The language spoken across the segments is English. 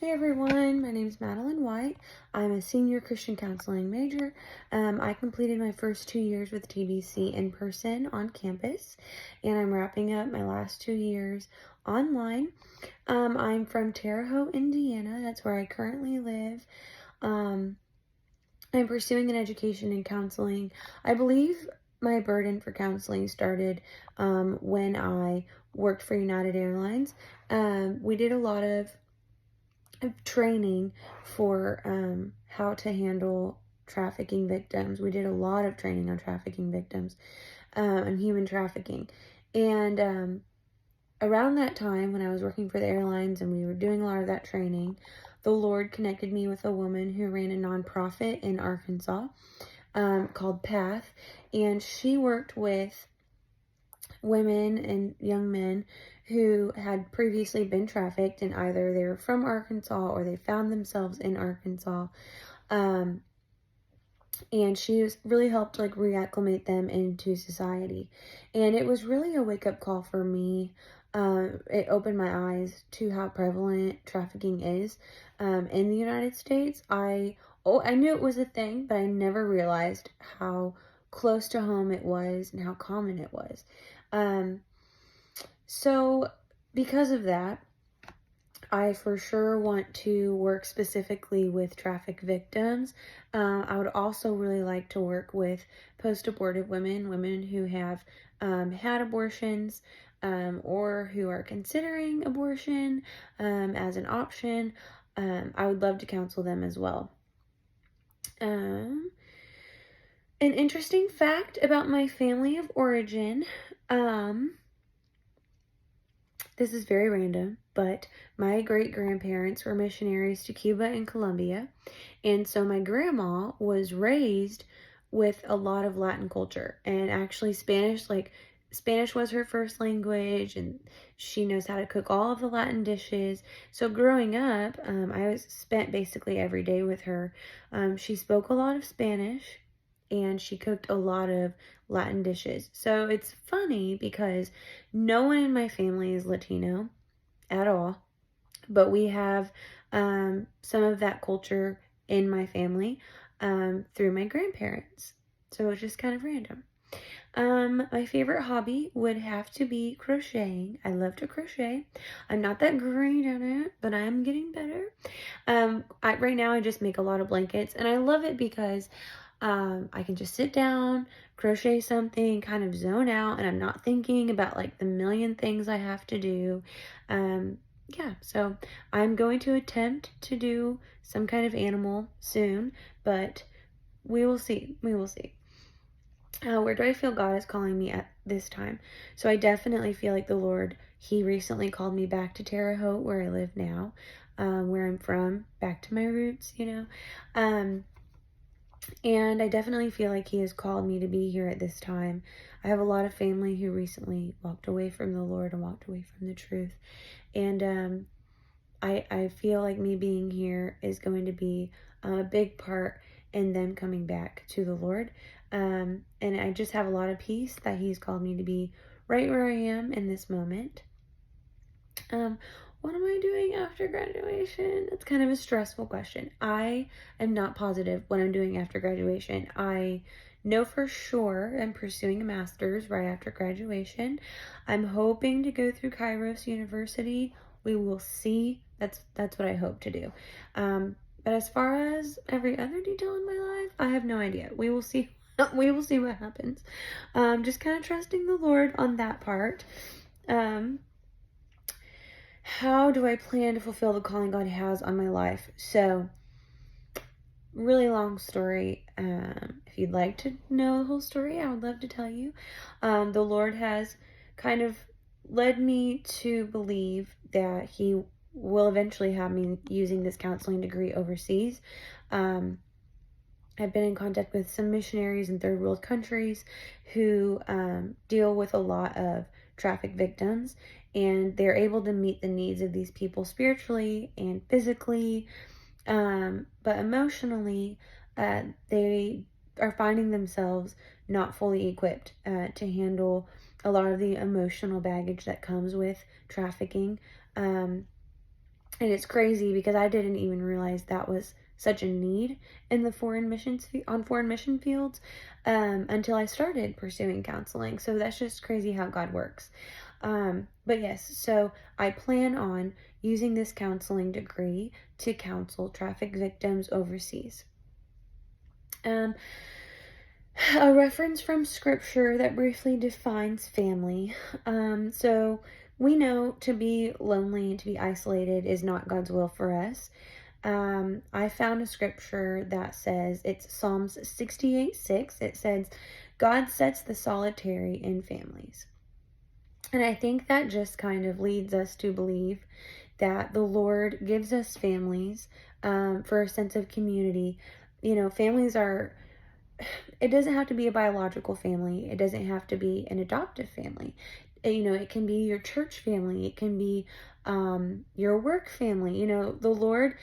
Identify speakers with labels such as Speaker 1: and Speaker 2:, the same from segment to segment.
Speaker 1: Hey everyone, my name is Madeline White. I'm a senior Christian counseling major. I completed my first 2 years with TBC in person on campus, and I'm wrapping up my last 2 years online. I'm from Terre Haute, Indiana. That's where I currently live. Um, I'm pursuing an education in counseling. I believe my burden for counseling started when I worked for United Airlines. We did a lot of training for how to handle trafficking victims. We did a lot of training on trafficking victims and human trafficking. And around that time, when I was working for the airlines and we were doing a lot of that training, the Lord connected me with a woman who ran a nonprofit in Arkansas called Path. And she worked with women and young men who had previously been trafficked, and either they were from Arkansas or they found themselves in Arkansas. And she was really helped reacclimate them into society. And it was really a wake-up call for me. It opened my eyes to how prevalent trafficking is in the United States. I knew it was a thing, but I never realized how close to home it was and how common it was. So because of that, I for sure want to work specifically with traffic victims. I would also really like to work with post-abortive women who have had abortions or who are considering abortion as an option. I would love to counsel them as well. An interesting fact about my family of origin. This is very random, but my great-grandparents were missionaries to Cuba and Colombia, and so my grandma was raised with a lot of Latin culture, and actually Spanish was her first language, and she knows how to cook all of the Latin dishes. So growing up, I spent basically every day with her. She spoke a lot of Spanish, and she cooked a lot of Latin dishes. So it's funny because no one in my family is Latino at all, but we have some of that culture in my family through my grandparents. So it's just kind of random. My favorite hobby would have to be crocheting. I love to crochet. I'm not that great at it, but I am getting better. Right now I just make a lot of blankets, and I love it because I can just sit down, crochet something, kind of zone out, and I'm not thinking about the million things I have to do. Yeah, so I'm going to attempt to do some kind of animal soon, but we will see. We will see. Where do I feel God is calling me at this time? So I definitely feel like the Lord, He recently called me back to Terre Haute, where I live now, where I'm from, back to my roots, And I definitely feel like He has called me to be here at this time. I have a lot of family who recently walked away from the Lord and walked away from the truth. And I feel like me being here is going to be a big part in them coming back to the Lord. And I just have a lot of peace that He's called me to be right where I am in this moment. What am I doing after graduation? It's kind of a stressful question. I am not positive what I'm doing after graduation. I know for sure I'm pursuing a master's right after graduation. I'm hoping to go through Kairos University. We will see. That's what I hope to do. But as far as every other detail in my life, I have no idea. We will see. We will see what happens. Just kind of trusting the Lord on that part. How do I plan to fulfill the calling God has on my life? So, really long story. If you'd like to know the whole story, I would love to tell you. The Lord has kind of led me to believe that He will eventually have me using this counseling degree overseas. I've been in contact with some missionaries in third world countries who deal with a lot of traffic victims, and they're able to meet the needs of these people spiritually and physically, but emotionally, they are finding themselves not fully equipped to handle a lot of the emotional baggage that comes with trafficking. And it's crazy because I didn't even realize that was such a need in the foreign missions on foreign mission fields until I started pursuing counseling. So that's just crazy how God works. But yes, so I plan on using this counseling degree to counsel traffic victims overseas. A reference from scripture that briefly defines family. So we know to be lonely and to be isolated is not God's will for us. I found a scripture that says, it's Psalms 68:6. It says, God sets the solitary in families. And I think that just kind of leads us to believe that the Lord gives us families for a sense of community. You know, families are, it doesn't have to be a biological family. It doesn't have to be an adoptive family. You know, it can be your church family. It can be your work family. You know, the Lord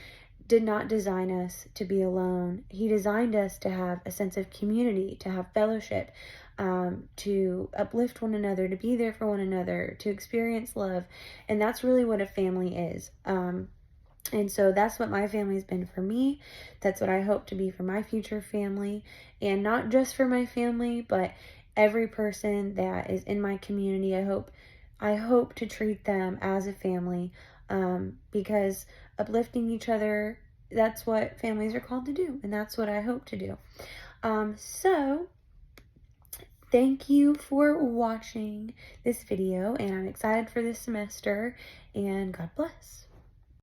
Speaker 1: did not design us to be alone. He designed us to have a sense of community, to have fellowship, to uplift one another, to be there for one another, to experience love. And that's really what a family is. And so that's what my family's been for me. That's what I hope to be for my future family. And not just for my family, but every person that is in my community. I hope to treat them as a family, because uplifting each other, that's what families are called to do. And that's what I hope to do. So thank you for watching this video, and I'm excited for this semester, and God bless.